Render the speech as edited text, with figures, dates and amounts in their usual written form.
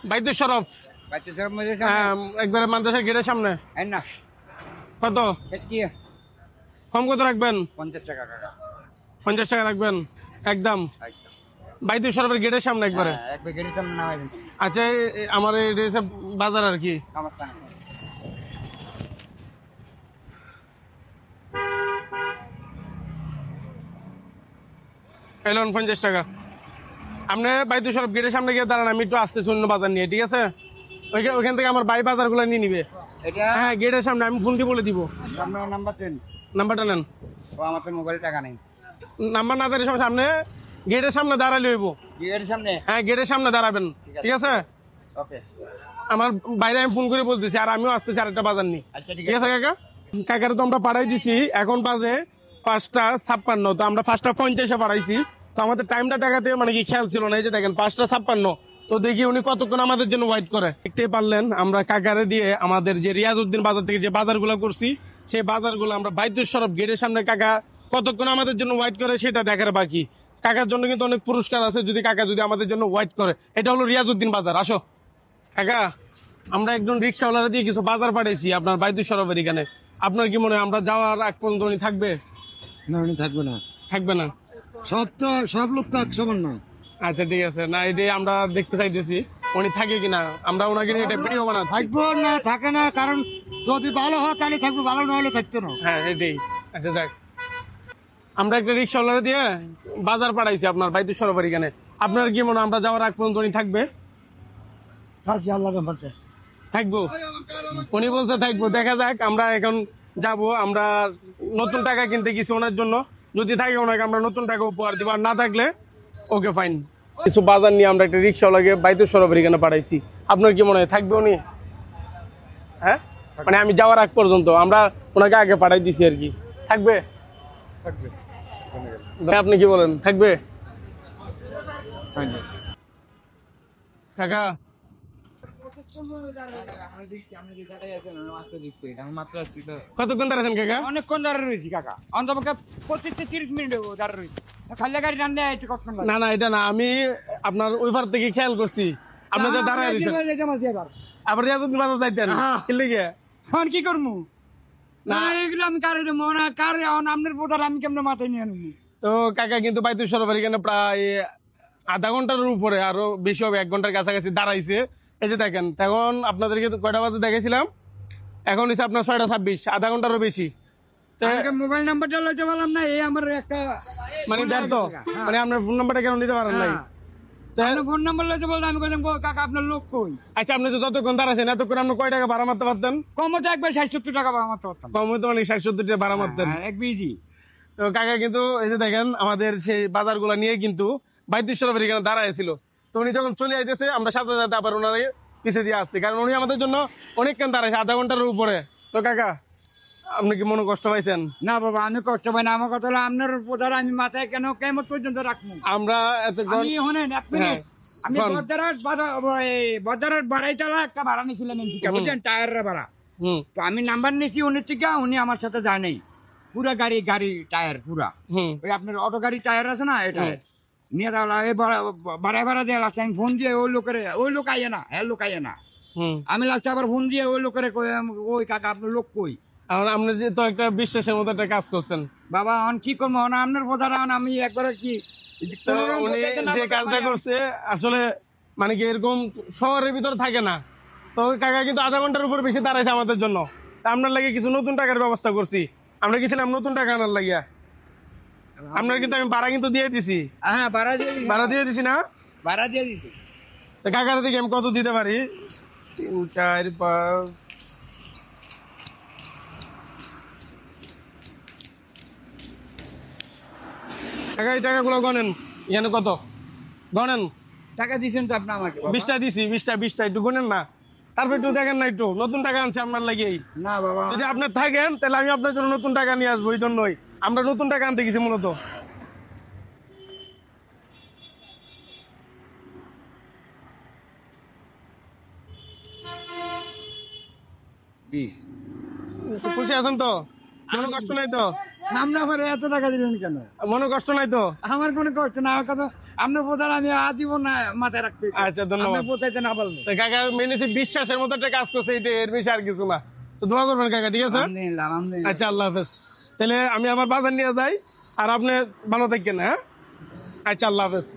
বাইতে শরফ একবারে মাদ্রাসার গেটের সামনে। কত কম কত রাখবেন? 50 টাকা রাখবেন একদম। বাইতে শরফের গেটের সামনে একবারে। আচ্ছা আমার বাজার আর কি। এলন 50 টাকা। আপনি বাইতে শরফ গেটের সামনে গিয়ে দাঁড়ান, আমি একটু আসতেছি অন্য বাজার নিয়ে, ঠিক আছে? ওইখান থেকে আমার বাই বাজার গুলো নিয়ে নিবে। হ্যাঁ গেটের সামনে আমি ফোন দিয়ে বলে দিব। নাম্বারটা নেন। আমার তো মোবাইলে টাকা নেই। নাম্বার না দাঁড়িয়ে সামনে গেটের সামনে দাঁড়ালে হইব। গেটের সামনে? হ্যাঁ গেটের সামনে দাঁড়াবেন, ঠিক আছে? ওকে। আমার বাইরে আমি ফোন করে বলতেছি, আর আমিও আসতেছি আরেকটা বাজার নিয়ে, ঠিক আছে কাকা? কাকারে তো আমরা পাঠাই দিছি, এখন বাজে 5:56। তো আমরা 5:50 পাঠাইছি। তো আমাদের টাইমটা দেখাতে মানে কি খেয়াল ছিল না। এই যে দেখেন 5:56। তো দেখি উনি কতক্ষণ আমাদের জন্য ওয়েট করে। দেখতে পারলেন আমরা কাকারে দিয়ে আমাদের যে রিয়াজউদ্দিন বাজার থেকে যে বাজারগুলো করছি, সেই বাজারগুলো আমরা বাইতুল শরফ গেটের সামনে কাকা কতক্ষণ আমাদের জন্য ওয়েট করে সেটা দেখার বাকি। কাকার জন্য কিন্তু অনেক পুরস্কার আছে যদি কাকা যদি আমাদের জন্য ওয়েট করে। এটা হলো রিয়াজউদ্দিন বাজার। আসো কাকা, আমরা একজন রিক্সাওয়ালা দিয়ে কিছু বাজার পাঠাইছি আপনার বাইতুল শরফের এখানে। আপনার কি মনে হয় আমরা যাওয়ার আগ পর্যন্ত উনি থাকবে? না উনি থাকবে না। থাকবে না? সব লোক তো সমান না। আচ্ছা ঠিক আছে, না এটাই আমরা দেখতে চাইতেছি উনি থাকে কিনা। আমরা ওনাকে নিয়ে এটা ভিডিও বানাবো। থাকবো না থাকে না, কারণ যদি ভালো হয় তাহলে থাকবো, ভালো না হলে থাকতো না। হ্যাঁ এটাই। আচ্ছা দেখ, আমরা একটা রিক্সাওয়ালা দিয়ে বাজার পাঠাইছি আপনার বাইতুল শরফের এখানে। আপনার কি মনে হয় আমরা যাওয়ার আগ পর্যন্ত উনি থাকবে? থাকবে, আল্লাহ বলতে থাকবো। উনি বলছে থাকবো, দেখা যাক। আমরা এখন যাব, আমরা নতুন টাকা কিনতে গেছি ওনার জন্য। যদি থাকে ওনাকে আমরা নতুন টাকা উপহার দিব, আর না থাকলে ওকে ফাইন। কিছু বাজার নিয়ে আমরা একটা রিক্সাওয়ালাকে বাইতুল শরফের এখানে পাঠাইছি। আপনার কি মনে হয় থাকবে উনি? হ্যাঁ মানে আমি যাওয়ার আগ পর্যন্ত আমরা ওনাকে আগে পাঠাই দিছি আর কি। থাকবে? আপনি কি বলেন, থাকবে? কাকা কতক্ষণ দাঁড়াচ্ছেন কাকা? অনেকক্ষণ দাঁড়িয়ে রয়েছি কাকা, অন্তপক্ষে 25-30 মিনিট দাঁড়িয়ে রয়েছি। খালি গাড়ি রান্না কতক্ষণ? না না এটা না, আমি আপনার ওইবার থেকে খেয়াল করছি আপনি যে দাঁড়ায় রয়েছেন। আবার রিয়াজউদ্দিন বাজার যাইতেন এখন কি করবো না, এগুলো আমি কারে দেবো না, কারে আপনার বোধার আমি কেমন মাথায় নিয়ে আনবো? তো কাকা কিন্তু বাইতুল শরফের এখানে প্রায় আধা ঘন্টার উপরে, আরো বেশি হবে, 1 ঘন্টার কাছাকাছি দাঁড়াইছে। এই যে দেখেন, তখন আপনাদেরকে কয়টা বাজে দেখেছিলাম, এখন হচ্ছে আপনার 6:26, আধা ঘন্টারও বেশি। মোবাইল নাম্বারটা লইতে পারলাম না, এই আমার একটা মানে ব্যর্থ, মানে আপনার ফোন নাম্বারটা কেন নিতে পারেন নাই? ফোন নাম্বার লইতে বললাম, আমি বললাম কাকা আপনার লোক কই? আচ্ছা আপনি তো যতক্ষণ দাঁড়াচ্ছেন এতক্ষণ আপনি কয় টাকা ভাড়া মারতে পারতেন? কমতে একবার 60-70 টাকা ভাড়া মারতে পারতাম। কমতে মানে 60-70 টাকা ভাড়া মারতেন এক বিজি। তো কাকা কিন্তু এই যে দেখেন আমাদের সেই বাজারগুলো নিয়ে কিন্তু বাইতুল শরফের এখানে দাঁড়াইছিল। তো উনি যখন চলে আইতেছে আমরা সাথে সাথে আবার ওনার পিছিয়ে দিয়ে আসছি, কারণ উনি আমাদের জন্য অনেকক্ষণ দাঁড়াইছে, আধা ঘন্টার উপরে। তো কাকা আপনি কি মনে কষ্ট পাইছেন? না বাবা আমি কষ্ট পাই না, আমার কথা হলো আপনার উপর আমি মাথায় কেন কেমন পর্যন্ত রাখবো? আমরা আমি বদারের বাড়াইতলা একটা ভাড়া নিয়েছিলাম, বুঝলেন, টায়ারের ভাড়া। তো আমি নাম্বার নিয়েছি উনির থেকে, উনি আমার সাথে যায় নাই। পুরা গাড়ি টায়ার পুরা, ওই আপনার অটো গাড়ি টায়ার আছে না, এটা নিয়ে বাড়ায় ভাড়া দিয়ে লাস্টে আমি ফোন দিয়ে ওই লোক আইয়ে না, হ্যাঁ লোক আইয়ে না। আমি লাস্টে আবার ফোন দিয়ে ওই লোকের ওই কাকা আপনার লোক কই? আপনি যে তো একটা বিশ্বাসের মতো একটা কাজ করছেন বাবা, এখন কি করবো আপনার কথা, আমি একবার কি উনি যে কাজটা করছে আসলে মানে কি এরকম শহরের ভিতরে থাকে না। তো কাকা কিন্তু আধা ঘন্টার উপর বেশি দাঁড়াইছে আমাদের জন্য। আপনার লাগে কিছু নতুন টাকার ব্যবস্থা করছি, আমরা গেছিলাম নতুন টাকা আনার লাগিয়া। আপনার কিন্তু আমি ভাড়া কিন্তু দিয়ে দিছি। হ্যাঁ ভাড়া দিয়ে দিছি না? ভাড়া দিয়ে দিছি। কাকার দিকে আমি কত দিতে পারি? 3, 4, 5 টাকা। এই টাকাগুলো গনেন, এখানে কত গনেন? টাকা দিচ্ছেন তো আপনি আমাকে? 20টা দিছি, 20টা একটু গনেন না, তারপর একটু দেখেন না, একটু নতুন টাকা আনছি আপনার লাগেই। না বাবা, যদি আপনি থাকেন তাহলে আমি আপনার জন্য নতুন টাকা নিয়ে আসবো, এই জন্যই আমরা নতুন টাকা আনতে গেছি মূলত। খুশি আছেন তো? কোনো কষ্ট নাই তো? আপনি আমার এত টাকা দিলেন কেন? মনে কষ্ট নাই তো? আমার কোনো কষ্ট না, আমার কথা আপনার বোঝার আমি আজীবন মাথায় রাখতে। আচ্ছা ধন্যবাদ। আপনি বোঝাইতে না পারলে তো কাকা মেনেছি বিশ্বাসের মতো একটা কাজ করছে, এটা এর বেশি আর কিছু না। তো দোয়া করবেন কাকা, ঠিক আছে? আলহামদুলিল্লাহ, আলহামদুলিল্লাহ। আচ্ছা আল্লাহ হাফেজ। তাহলে আমি আবার বাজার নিয়ে যাই, আর আপনি ভালো থাকেন, হ্যাঁ? আচ্ছা আল্লাহ হাফেজ।